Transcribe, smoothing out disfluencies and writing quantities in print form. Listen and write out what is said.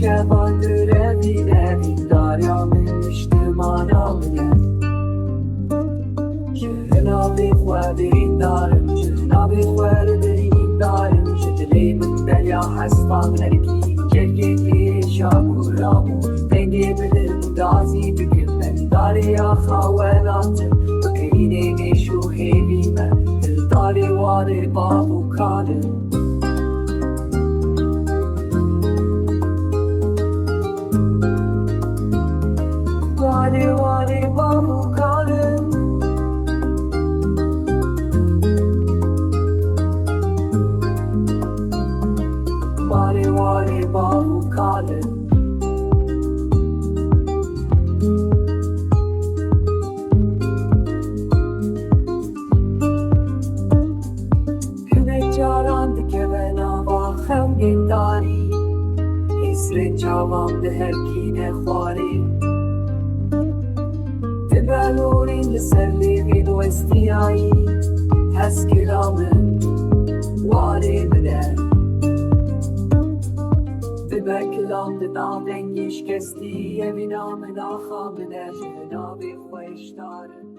جوان دوره داریا مشتمان آمده جنابی خوادرین دارم جنابی خوادرین دارم شدلی من بلیا حسبان نرکی جلگی شاکورامو دنگی بدل دازی بگل من داریا خواناتم بکینی میشو خیلی من داری واری بابو کادم Wadi babu kalın Wadi babu kalın Hüne carandı kevena vaham gindari İsre çavam de herkine khwari Belurên li ser lêvên westiyayî hezkira min warê bide Dibe kilam di navên yêşkestî evîna min axa bide ji navê xwe hişdarin